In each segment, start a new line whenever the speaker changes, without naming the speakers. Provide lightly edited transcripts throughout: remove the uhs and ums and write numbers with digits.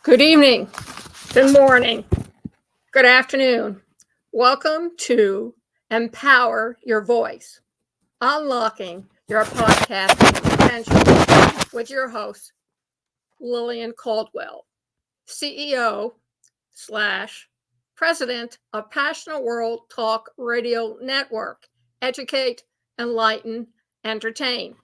Good evening, good morning, good afternoon. Welcome to Empower Your Voice, Unlocking Your Podcasting Potential with your host, Lillian Caldwell, CEO / President of Passionate World Talk Radio Network, Educate, Enlighten, Entertain.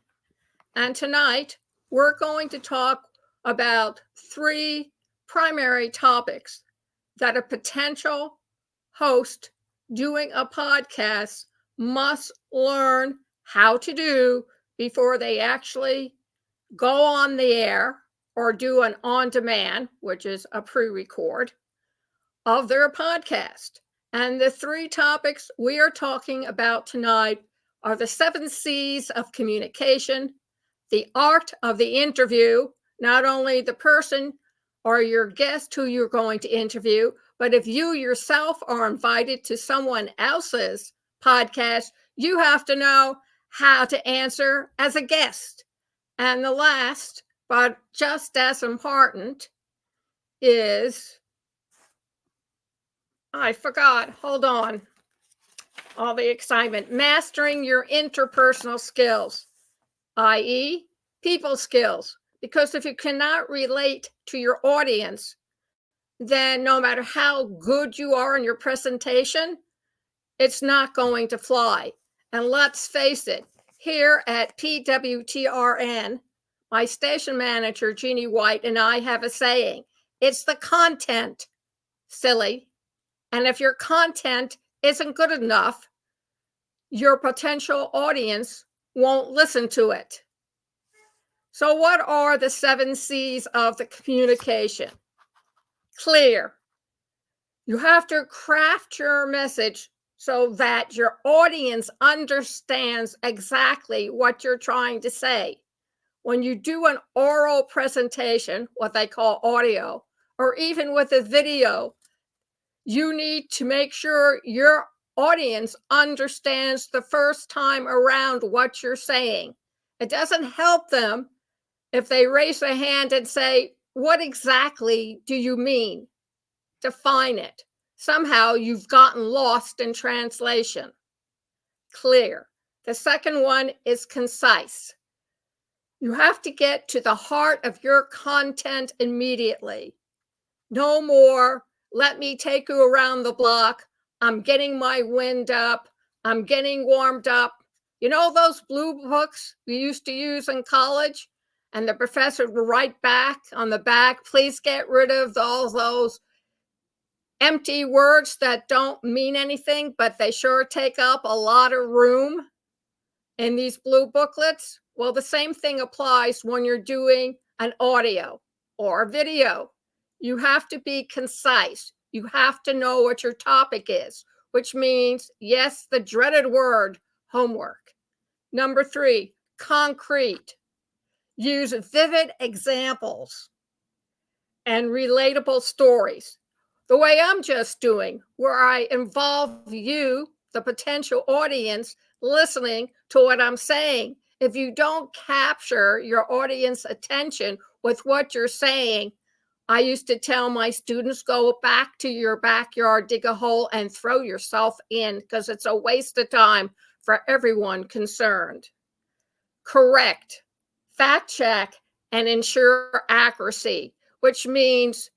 And tonight, we're going to talk about three primary topics that a potential host doing a podcast must learn how to do before they actually go on the air or do an on-demand, which is a pre-record, of their podcast. And the three topics we are talking about tonight are the 7 C's of communication, the art of the interview, not only the person or your guest who you're going to interview, but if you yourself are invited to someone else's podcast, you have to know how to answer as a guest. And the last, but just as important, is, I forgot, hold on, all the excitement, mastering your interpersonal skills, i.e., people skills. Because if you cannot relate to your audience, then no matter how good you are in your presentation, it's not going to fly. And let's face it, here at PWTRN, my station manager, Jeannie White, and I have a saying, it's the content, silly. And if your content isn't good enough, your potential audience won't listen to it. So what are the 7 C's of the communication? Clear. You have to craft your message so that your audience understands exactly what you're trying to say. When you do an oral presentation, what they call audio, or even with a video, you need to make sure your audience understands the first time around what you're saying. It doesn't help them if they raise a hand and say, what exactly do you mean? Define it. Somehow you've gotten lost in translation. Clear. The second one is concise. You have to get to the heart of your content immediately. No more, let me take you around the block. I'm getting my wind up. I'm getting warmed up. You know those blue books we used to use in college? And the professor would write back on the back, please get rid of all those empty words that don't mean anything, but they sure take up a lot of room in these blue booklets. Well, the same thing applies when you're doing an audio or a video. You have to be concise. You have to know what your topic is, which means, yes, the dreaded word, homework. Number 3, concrete. Use vivid examples and relatable stories. The way I'm just doing, where I involve you, the potential audience, listening to what I'm saying. If you don't capture your audience attention with what you're saying, I used to tell my students, go back to your backyard, dig a hole, and throw yourself in, because it's a waste of time for everyone concerned. Correct, fact check, and ensure accuracy, which means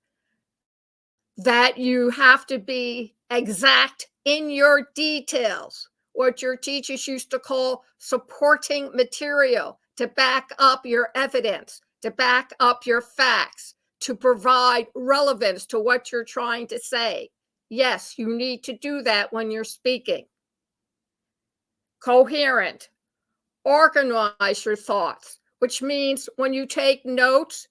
that you have to be exact in your details, what your teachers used to call supporting material, to back up your evidence, to back up your facts, to provide relevance to what you're trying to say. Yes, you need to do that when you're speaking. Coherent. Organize your thoughts, which means when you take notes,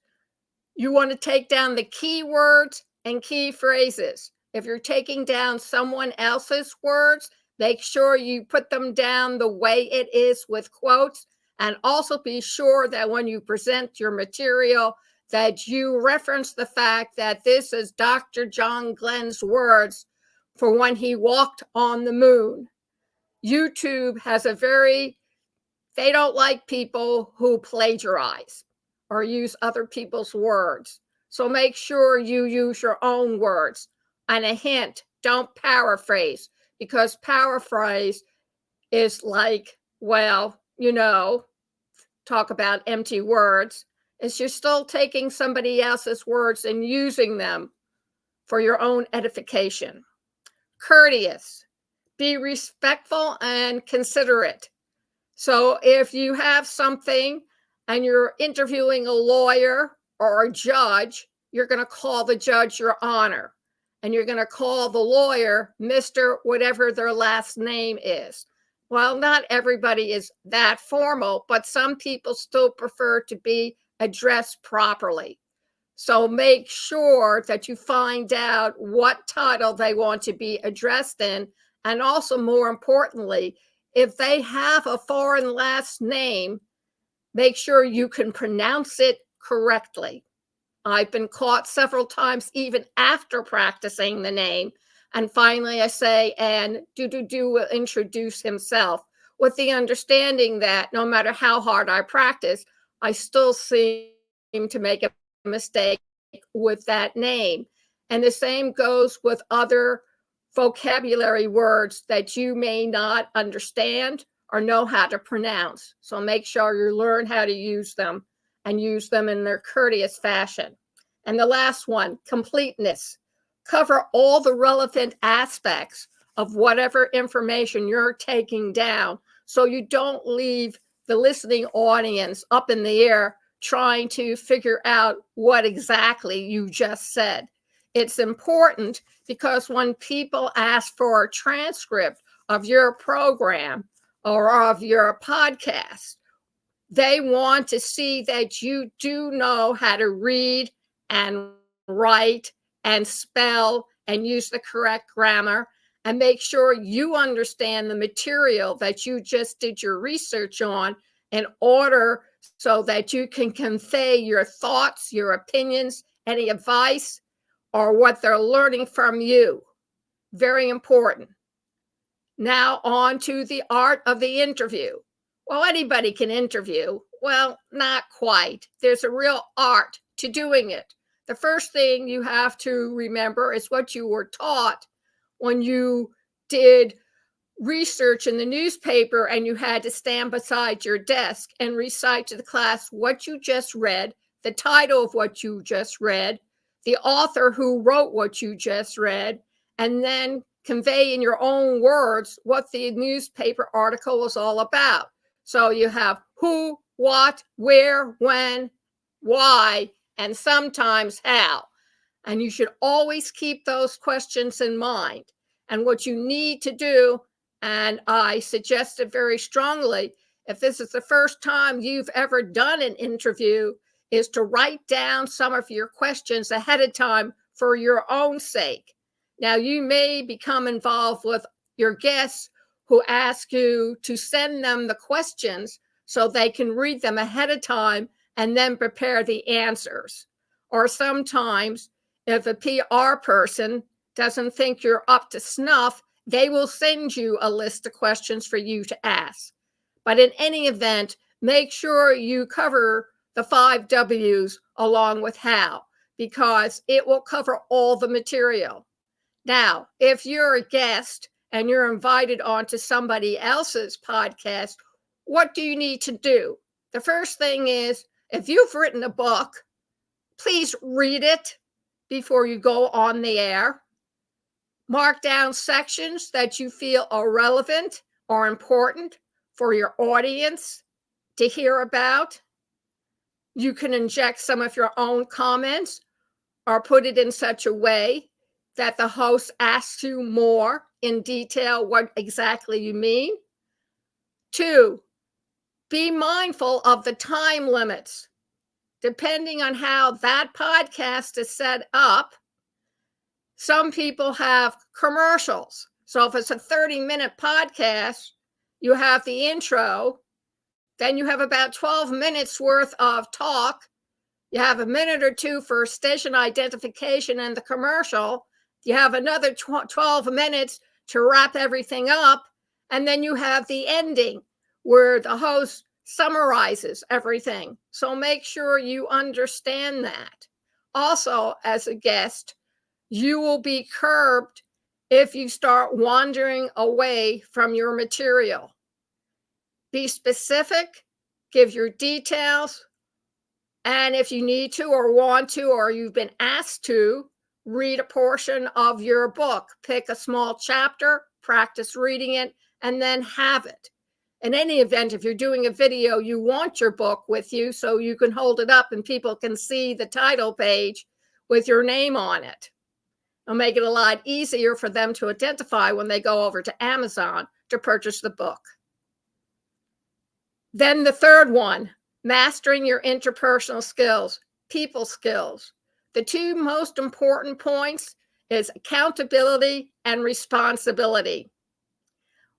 you want to take down the key words and key phrases. If you're taking down someone else's words, make sure you put them down the way it is with quotes, and also be sure that when you present your material that you reference the fact that this is Dr. John Glenn's words for when he walked on the moon. YouTube has they don't like people who plagiarize or use other people's words. So make sure you use your own words. And a hint, don't paraphrase, because paraphrase is like, well, talk about empty words. Is you're still taking somebody else's words and using them for your own edification. Courteous, be respectful and considerate. So if you have something and you're interviewing a lawyer or a judge, you're going to call the judge your honor, and you're going to call the lawyer Mr. whatever their last name is. Well, not everybody is that formal, but some people still prefer to be addressed properly. So make sure that you find out what title they want to be addressed in. And also, more importantly, if they have a foreign last name, make sure you can pronounce it correctly. I've been caught several times, even after practicing the name. And finally, I say, and do will introduce himself, with the understanding that no matter how hard I practice, I still seem to make a mistake with that name. And the same goes with other vocabulary words that you may not understand or know how to pronounce. So make sure you learn how to use them and use them in their courteous fashion. And the last one, completeness. Cover all the relevant aspects of whatever information you're taking down, so you don't leave the listening audience up in the air trying to figure out what exactly you just said. It's important because when people ask for a transcript of your program or of your podcast, they want to see that you do know how to read and write and spell and use the correct grammar, and make sure you understand the material that you just did your research on, in order so that you can convey your thoughts, your opinions, any advice, or what they're learning from you. Very important. Now on to the art of the interview. Well, anybody can interview. Well, not quite. There's a real art to doing it. The first thing you have to remember is what you were taught when you did research in the newspaper and you had to stand beside your desk and recite to the class what you just read, the title of what you just read, the author who wrote what you just read, and then convey in your own words what the newspaper article was all about. So you have who, what, where, when, why, and sometimes how. And you should always keep those questions in mind. And what you need to do, and I suggest it very strongly, if this is the first time you've ever done an interview, is to write down some of your questions ahead of time for your own sake. Now, you may become involved with your guests who ask you to send them the questions so they can read them ahead of time and then prepare the answers. Or sometimes, if a PR person doesn't think you're up to snuff, they will send you a list of questions for you to ask. But in any event, make sure you cover the 5 W's along with how, because it will cover all the material. Now, if you're a guest and you're invited onto somebody else's podcast, what do you need to do? The first thing is, if you've written a book, please read it before you go on the air. Mark down sections that you feel are relevant or important for your audience to hear about. You can inject some of your own comments or put it in such a way that the host asks you more in detail what exactly you mean. 2, be mindful of the time limits. Depending on how that podcast is set up, some people have commercials. So if it's a 30-minute podcast, you have the intro, then you have about 12 minutes worth of talk. You have a minute or two for station identification and the commercial. You have another 12 minutes to wrap everything up. And then you have the ending where the host summarizes everything. So make sure you understand that. Also, as a guest, you will be curbed if you start wandering away from your material. Be specific, give your details, and if you need to or want to, or you've been asked to, read a portion of your book. Pick a small chapter, practice reading it, and then have it. In any event, if you're doing a video, you want your book with you so you can hold it up and people can see the title page with your name on it. It'll make it a lot easier for them to identify when they go over to Amazon to purchase the book. Then the third one, mastering your interpersonal skills, people skills. The two most important points is accountability and responsibility.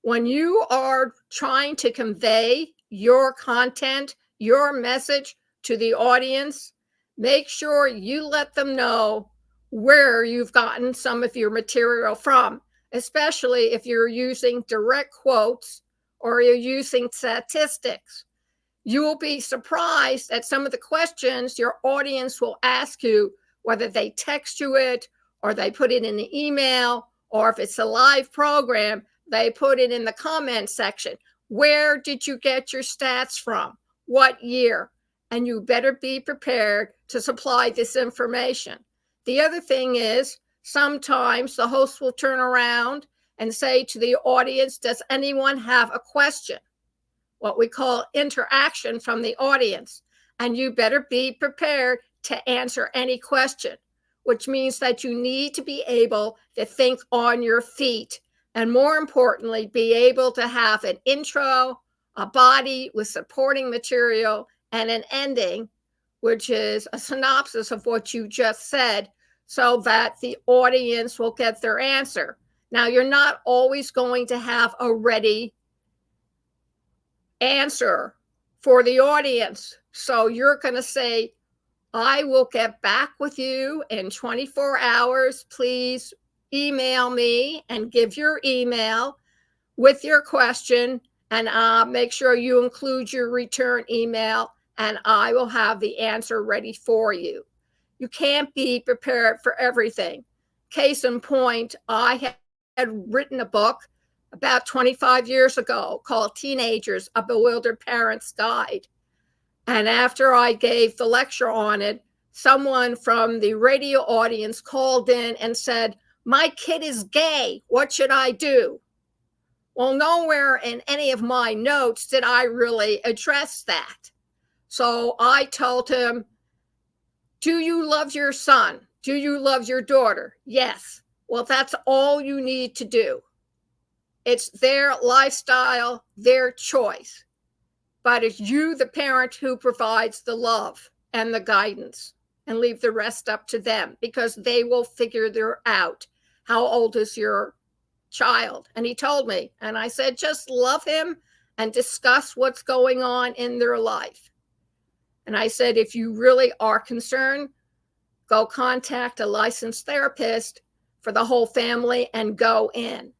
When you are trying to convey your content, your message to the audience, make sure you let them know where you've gotten some of your material from, especially if you're using direct quotes or you're using statistics. You will be surprised at some of the questions your audience will ask you, whether they text you it or they put it in the email, or if it's a live program, they put it in the comment section. Where did you get your stats from? What year? And you better be prepared to supply this information. The other thing is, sometimes the host will turn around and say to the audience, does anyone have a question? What we call interaction from the audience. And you better be prepared to answer any question, which means that you need to be able to think on your feet, and more importantly, be able to have an intro, a body with supporting material, and an ending, which is a synopsis of what you just said, so that the audience will get their answer. Now, you're not always going to have a ready answer for the audience. So you're going to say, I will get back with you in 24 hours. Please email me and give your email with your question, and make sure you include your return email, and I will have the answer ready for you. You can't be prepared for everything. Case in point, I had written a book about 25 years ago called Teenagers, A Bewildered Parent's Guide. And after I gave the lecture on it, someone from the radio audience called in and said, my kid is gay. What should I do? Well, nowhere in any of my notes did I really address that. So I told him, do you love your son? Do you love your daughter? Yes. Well, that's all you need to do. It's their lifestyle, their choice. But it's you, the parent, who provides the love and the guidance, and leave the rest up to them, because they will figure their out. How old is your child? And he told me, and I said, just love him and discuss what's going on in their life. And I said, if you really are concerned, go contact a licensed therapist for the whole family and go in.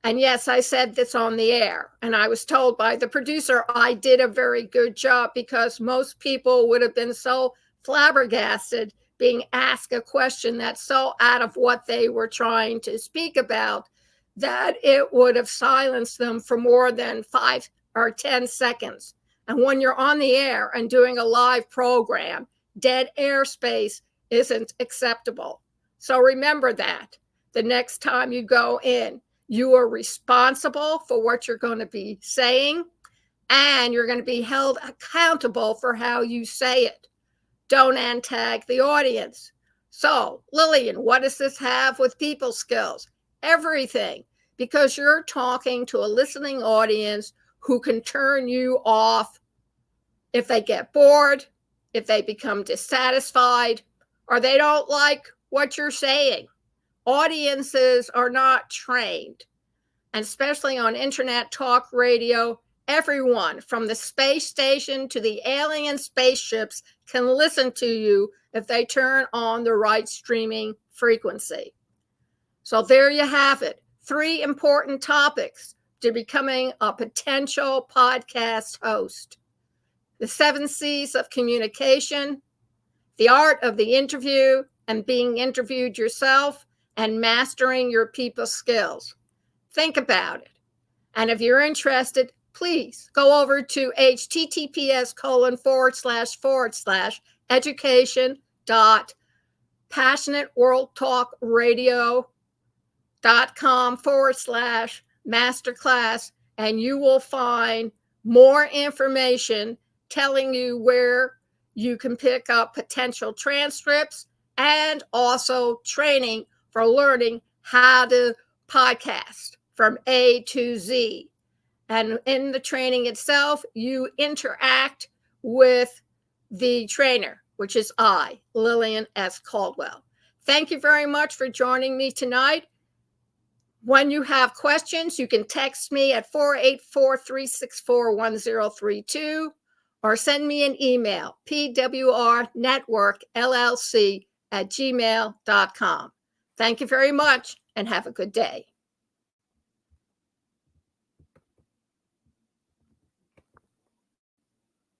And yes, I said this on the air, and I was told by the producer I did a very good job, because most people would have been so flabbergasted being asked a question that's so out of what they were trying to speak about that it would have silenced them for more than 5 or 10 seconds. And when you're on the air and doing a live program, dead airspace isn't acceptable. So remember that the next time you go in. You are responsible for what you're going to be saying, and you're going to be held accountable for how you say it. Don't antag the audience. So, Lillian, what does this have with people skills? Everything, because you're talking to a listening audience who can turn you off if they get bored, if they become dissatisfied, or they don't like what you're saying. Audiences are not trained, and especially on internet talk radio, everyone from the space station to the alien spaceships can listen to you if they turn on the right streaming frequency. So there you have it. 3 important topics to becoming a potential podcast host. The 7 C's of communication, The art of the interview and being interviewed yourself and mastering your people skills. Think about it. And if you're interested, please go over to https://education.passionateworldtalkradio.com/masterclass, and you will find more information telling you where you can pick up potential transcripts and also training for learning how to podcast from A to Z. And in the training itself, you interact with the trainer, which is I, Lillian S. Caldwell. Thank you very much for joining me tonight. When you have questions, you can text me at 484-364-1032 or send me an email, pwrnetworkllc@gmail.com. Thank you very much and have a good day.